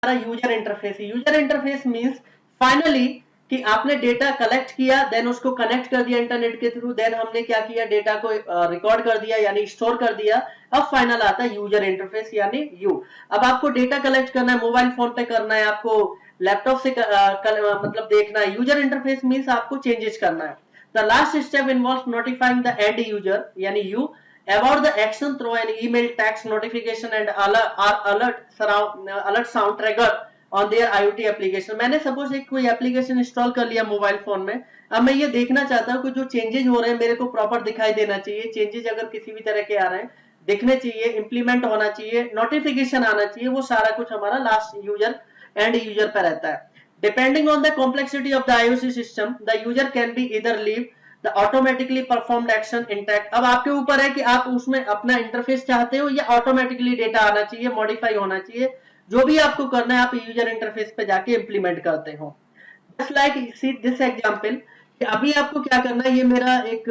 User interface. User interface means finally कि आपने data collect किया, देन उसको कनेक्ट कर दिया इंटरनेट के थ्रू, देन हमने क्या किया, डेटा को रिकॉर्ड कर दिया यानी स्टोर कर दिया। अब फाइनल आता है यूजर इंटरफेस यानी यू। अब आपको डेटा कलेक्ट करना है, मोबाइल फोन पे करना है, आपको लैपटॉप से मतलब देखना है। यूजर इंटरफेस मींस आपको चेंजेस करना है। The last step involves notifying the end user यानी you about the action through an email, text, notification and alert sound trigger on their IoT application. मैंने सपोज एक कोई एप्लीकेशन इंस्टॉल कर लिया mobile phone में, अब मैं ये देखना चाहता हूँ कि जो चेंजेस हो रहे हैं मेरे को प्रॉपर दिखाई देना चाहिए। चेंजेस अगर किसी भी तरह के आ रहे हैं दिखने चाहिए, इंप्लीमेंट होना चाहिए, नोटिफिकेशन आना चाहिए, वो सारा कुछ हमारा लास्ट यूजर एंड यूजर पर रहता है। Depending on the complexity of the IOC system the user can be either leave the automatically performed action intact. अब आपके ऊपर है कि आप उसमें अपना इंटरफेस चाहते हो या ऑटोमेटिकली डेटा आना चाहिए, मॉडिफाई होना चाहिए। जो भी आपको करना है आप यूजर इंटरफेस पे जाके इंप्लीमेंट करते हो। Just like see this example कि अभी आपको क्या करना है, ये मेरा एक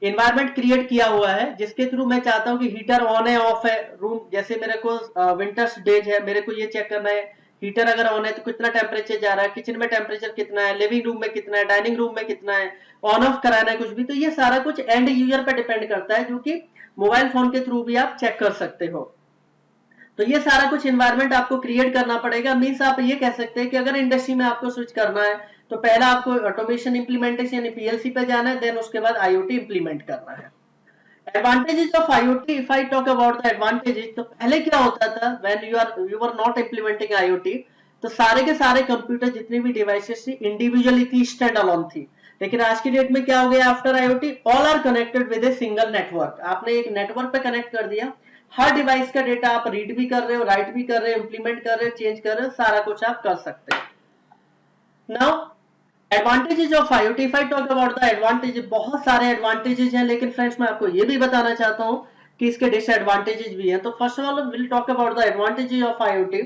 एनवायरनमेंट क्रिएट किया हुआ है जिसके थ्रू मैं चाहता हूं कि हीटर ऑन है ऑफ है। रूम जैसे मेरे को विंटर्स डेज है, मेरे को ये चेक करना है हीटर अगर ऑन है तो कितना टेम्परेचर जा रहा है, किचन में टेम्परेचर कितना है, लिविंग रूम में कितना है, डाइनिंग रूम में कितना है, ऑन ऑफ कराना है कुछ भी। तो ये सारा कुछ एंड यूजर पर डिपेंड करता है, जो कि मोबाइल फोन के थ्रू भी आप चेक कर सकते हो। तो ये सारा कुछ एनवायरनमेंट आपको क्रिएट करना पड़ेगा। मींस आप ये कह सकते हैं कि अगर इंडस्ट्री में आपको स्विच करना है तो पहला आपको ऑटोमेशन इंप्लीमेंटेशन यानी पीएलसी पे जाना है, देन उसके बाद आईओटी इंप्लीमेंट करना है। Advantages of IoT, if I talk about the advantages, तो पहले क्या होता था when you are not implementing IoT, तो सारे के सारे कंप्यूटर जितनी भी डिवाइसेस थी इंडिविजुअली थी, स्टैंड अलोन थी। लेकिन आज की डेट में क्या हो गया, after IoT all are connected with a single network. आपने एक नेटवर्क पे कनेक्ट कर दिया, हर डिवाइस का डेटा आप रीड भी कर रहे हो, राइट भी कर रहे हो, इंप्लीमेंट कर रहे हो, चेंज कर रहे हो, सारा कुछ आप कर सकते हैं। Now advantages of IoT, if I talk about the advantage, बहुत सारे एडवांटेजेस हैं, लेकिन फ्रेंड्स मैं आपको ये भी बताना चाहता हूं कि इसके डिसएडवांटेजेस भी हैं। तो first of all will talk about the advantages of IoT.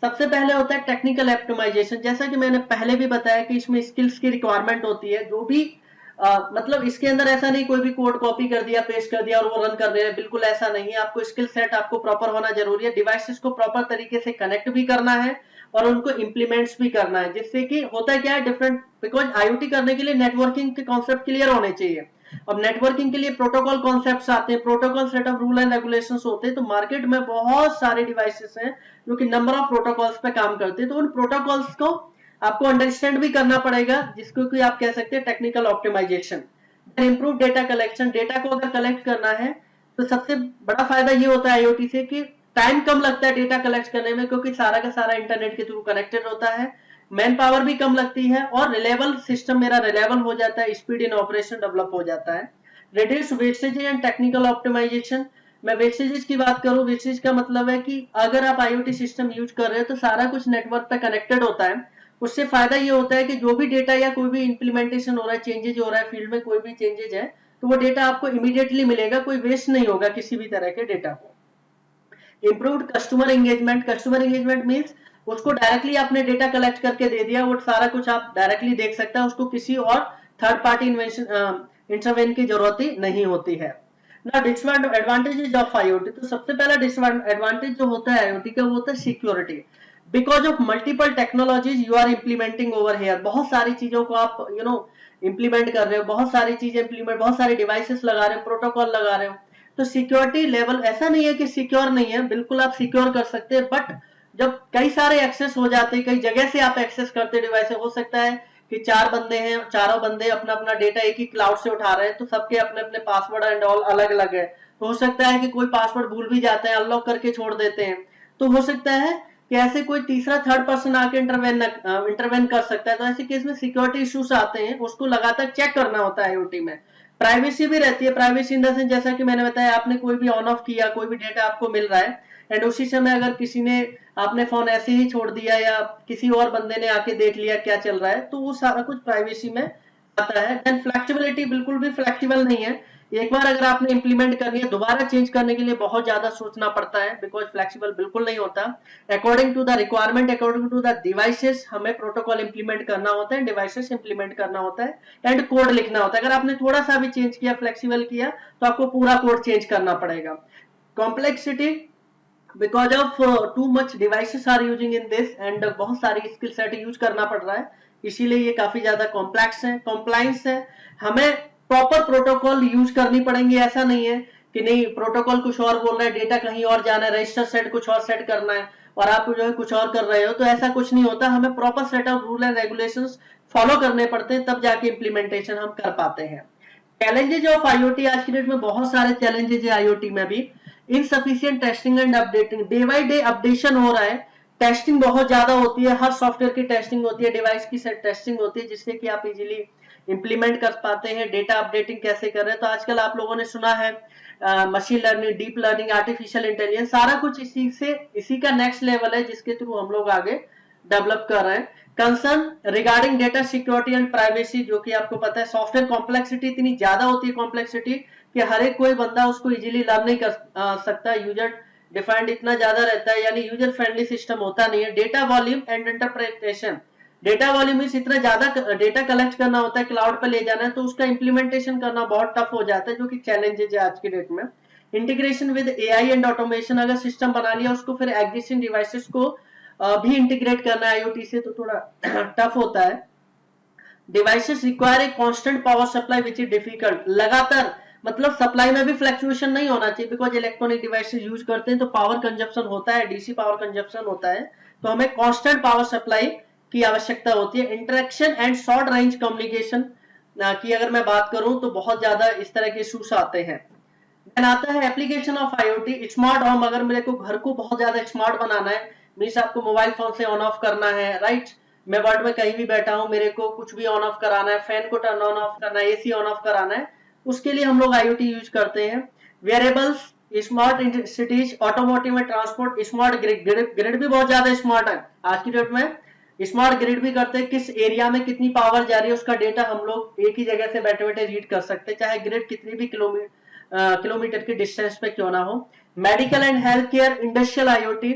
सबसे पहले होता है टेक्निकल ऑप्टिमाइजेशन। जैसा कि मैंने पहले भी बताया कि इसमें स्किल्स की रिक्वायरमेंट होती है। जो भी मतलब इसके अंदर ऐसा नहीं कोई भी कोड कॉपी कर दिया, पेस्ट कर दिया और वो रन कर रहे हैं, बिल्कुल ऐसा नहीं है। आपको स्किल सेट आपको प्रॉपर होना जरूरी है, डिवाइसेस को प्रॉपर तरीके से कनेक्ट भी करना है और उनको इंप्लीमेंट्स भी करना है, जिससे कि होता है क्या है डिफरेंट, बिकॉज आईओटी करने के लिए नेटवर्किंग के कॉन्सेप्ट क्लियर होने चाहिए। अब नेटवर्किंग के लिए प्रोटोकॉल कॉन्सेप्ट्स आते हैं, protocol set of rule and regulations होते हैं। तो मार्केट में बहुत सारे डिवाइसेस हैं जो कि नंबर ऑफ प्रोटोकॉल्स पे काम करते हैं। तो उन प्रोटोकॉल्स को आपको अंडरस्टैंड भी करना पड़ेगा, जिसको कि आप कह सकते हैं technical optimization. Improve data collection, data को अगर कलेक्ट करना है तो सबसे बड़ा फायदा ये होता है आईओटी से कि टाइम कम लगता है डेटा कलेक्ट करने में, क्योंकि सारा का सारा इंटरनेट के थ्रू कनेक्टेड होता है। मैन पावर भी कम लगती है और रिलायबल सिस्टम मेरा रिलायबल हो जाता है, स्पीड इन ऑपरेशन डेवलप हो जाता है। Reduce wastage and technical optimization. मैं वेस्टेजेस की बात करूं, वेस्टेज का मतलब है कि अगर आप आईओटी सिस्टम यूज कर रहे हो तो सारा कुछ नेटवर्क पे कनेक्टेड होता है। उससे फायदा ये होता है कि जो भी डेटा या कोई भी इंप्लीमेंटेशन हो रहा है, चेंजेज हो रहा है, फील्ड में कोई भी चेंजेज है, तो वो डेटा आपको इमीडिएटली मिलेगा, कोई वेस्ट नहीं होगा किसी भी तरह के डेटा को। Improved customer engagement, customer engagement means उसको डायरेक्टली आपने डेटा कलेक्ट करके दे दिया, वो सारा कुछ आप डायरेक्टली देख सकता है, उसको किसी और थर्ड पार्टी इंटरवेन की जरूरत ही नहीं होती है। ना डिसएडवांटेजेस ऑफ आईओटी, तो सबसे पहला डिसएडवांटेज जो होता है आईओटी का वो होता है security. Because of multiple technologies you are implementing over here, बहुत सारी चीजों को आप इंप्लीमेंट कर रहे हो, बहुत सारी चीजें इंप्लीमेंट, बहुत सारे डिवाइसेस लगा रहे हो, प्रोटोकॉल लगा रहे हो। तो सिक्योरिटी लेवल ऐसा नहीं है कि सिक्योर नहीं है, बिल्कुल आप सिक्योर कर सकते हैं, बट जब कई सारे एक्सेस हो जाते हैं, कई जगह से आप एक्सेस करते डिवाइस, हो सकता है कि 4 बंदे हैं, चारों बंदे अपना अपना डेटा एक ही क्लाउड से उठा रहे हैं, तो सबके अपने अपने पासवर्ड एंड ऑल अलग अलग है। तो हो सकता है कि कोई पासवर्ड भूल भी जाते हैं, अनलॉक करके छोड़ देते हैं। तो हो सकता है कि ऐसे कोई तीसरा थर्ड पर्सन आके इंटरवेन कर सकता है। तो ऐसे केस में सिक्योरिटी इश्यूज आते हैं, उसको लगातार चेक करना होता है आईओटी में। प्राइवेसी भी रहती है, प्राइवेसी इन द सेंस जैसा कि मैंने बताया, आपने कोई भी ऑन ऑफ किया, कोई भी डेटा आपको मिल रहा है एंड उसी समय अगर किसी ने आपने फोन ऐसे ही छोड़ दिया या किसी और बंदे ने आके देख लिया क्या चल रहा है, तो वो सारा कुछ प्राइवेसी में आता है। देन फ्लेक्सिबिलिटी, बिल्कुल भी फ्लेक्सिबल नहीं है। एक बार अगर आपने इंप्लीमेंट करनी है, दोबारा चेंज करने के लिए बहुत ज्यादा सोचना पड़ता है, बिकॉज फ्लेक्सिबल बिल्कुल नहीं होता। According to the requirement, according to the devices हमें प्रोटोकॉल इंप्लीमेंट करना होता है, डिवाइसेस इंप्लीमेंट करना होता है एंड कोड लिखना होता है। अगर आपने थोड़ा सा भी चेंज किया, फ्लेक्सिबल किया, तो आपको पूरा कोड चेंज करना पड़ेगा। Complexity, because of too much devices are using in this and बहुत सारी स्किल सेट यूज करना पड़ रहा है, इसीलिए ये काफी ज्यादा कॉम्प्लेक्स है, कॉम्प्लाइंस है। हमें प्रॉपर प्रोटोकॉल यूज करनी पड़ेंगे, ऐसा नहीं है कि नहीं प्रोटोकॉल कुछ और बोल रहा है, डेटा कहीं और जाना है, रजिस्टर सेट कुछ और सेट करना है और आप जो है कुछ और कर रहे हो, तो ऐसा कुछ नहीं होता। हमें proper set of rule and regulations follow करने पड़ते हैं, तब जाके इम्प्लीमेंटेशन हम कर पाते हैं। चैलेंजेज ऑफ आईओटी, आज की डेट में बहुत सारे चैलेंजेज है आईओटी में भी। Insufficient testing and updating, day by day updation हो रहा है, टेस्टिंग बहुत ज्यादा होती है, हर सॉफ्टवेयर की टेस्टिंग होती है, डिवाइस की टेस्टिंग होती है, जिससे कि आप इजीली इंप्लीमेंट कर पाते हैं। डेटा अपडेटिंग कैसे कर रहे हैं, तो आजकल आप लोगों ने सुना है machine learning, deep learning, artificial intelligence, सारा कुछ इसी का नेक्स्ट लेवल है, जिसके थ्रू हम लोग आगे डेवलप कर रहे हैं। Concern regarding data security and privacy, जो कि आपको पता है सॉफ्टवेयर कॉम्प्लेक्सिटी इतनी ज्यादा होती है, कॉम्प्लेक्सिटी कि हर एक कोई बंदा उसको इजीली लर्न नहीं कर सकता, यूजर डिफाइंड इतना ज्यादा रहता है, यानी यूजर फ्रेंडली सिस्टम होता नहीं है। Data volume and interpretation, data volume इतना ज्यादा डेटा कलेक्ट करना होता है, क्लाउड पे ले जाना है, तो उसका इंप्लीमेंटेशन करना बहुत टफ हो जाता है, जो कि चैलेंजेज है आज की डेट में। Integration with AI and automation, अगर सिस्टम बना लिया उसको फिर एग्जिस्टिंग डिवाइसेस को भी इंटीग्रेट करना है आईओटी से, तो थोड़ा टफ होता है। Devices require a constant power supply which is difficult, लगातार मतलब सप्लाई में भी फ्लक्चुएशन नहीं होना चाहिए, बिकॉज इलेक्ट्रॉनिक डिवाइसेस यूज करते हैं तो पावर कंजप्शन होता है, डीसी पावर कंजप्शन होता है, तो हमें कांस्टेंट पावर सप्लाई की आवश्यकता होती है। Interaction and short range communication की अगर मैं बात करूं तो बहुत ज्यादा इस तरह के इश्यूज आते हैं। देन आता है application of IoT, smart home, अगर मेरे को घर को बहुत ज्यादा स्मार्ट बनाना है, मीन्स आपको मोबाइल फोन से ऑन ऑफ करना है, राइट, मैं वर्ल्ड में कहीं भी बैठा हूं, मेरे को कुछ भी ऑन ऑफ कराना है, फैन को टर्न ऑन ऑफ करना है, एसी ऑन ऑफ कराना है, उसके लिए हम लोग आईओटी यूज करते हैं। वेरिएबल्स, स्मार्ट सिटीज, ऑटोमोटिव में ट्रांसपोर्ट, स्मार्ट ग्रिड, ग्रिड भी बहुत ज्यादा स्मार्ट है आज की डेट में, स्मार्ट ग्रिड भी करते हैं, किस एरिया में कितनी पावर जा रही है उसका डेटा हम लोग एक ही जगह से बैठे बैठे रीड कर सकते हैं, चाहे ग्रिड कितनी भी किलोमीटर की डिस्टेंस पे क्यों ना हो। Medical and health care, industrial IoT,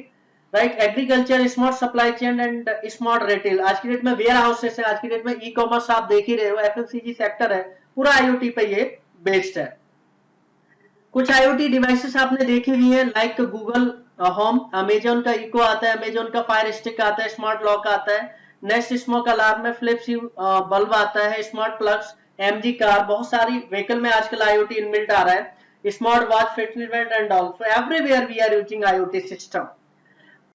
right, agriculture, smart supply chain and smart retail, आज की डेट में वेयर हाउसेस है, आज की डेट में ई कॉमर्स आप देख ही रहे हो, एफएमसीजी सेक्टर है, पूरा आईओटी पे ये बेस्ड है। कुछ आईओटी डिवाइसेस आपने देखी हुई है, लाइक गूगल होम, अमेजोन का इको आता है, अमेजोन का फायर स्टिक आता है, स्मार्ट लॉक आता है, नेस्ट स्मोक अलार्म में फिलिप्स बल्ब आता है, स्मार्ट प्लग्स, एमजी कार, बहुत सारी व्हीकल में आजकल आईओटी इनबिल्ट आ रहा है, smart watch, fitness band and all, so everywhere we are using IoT system.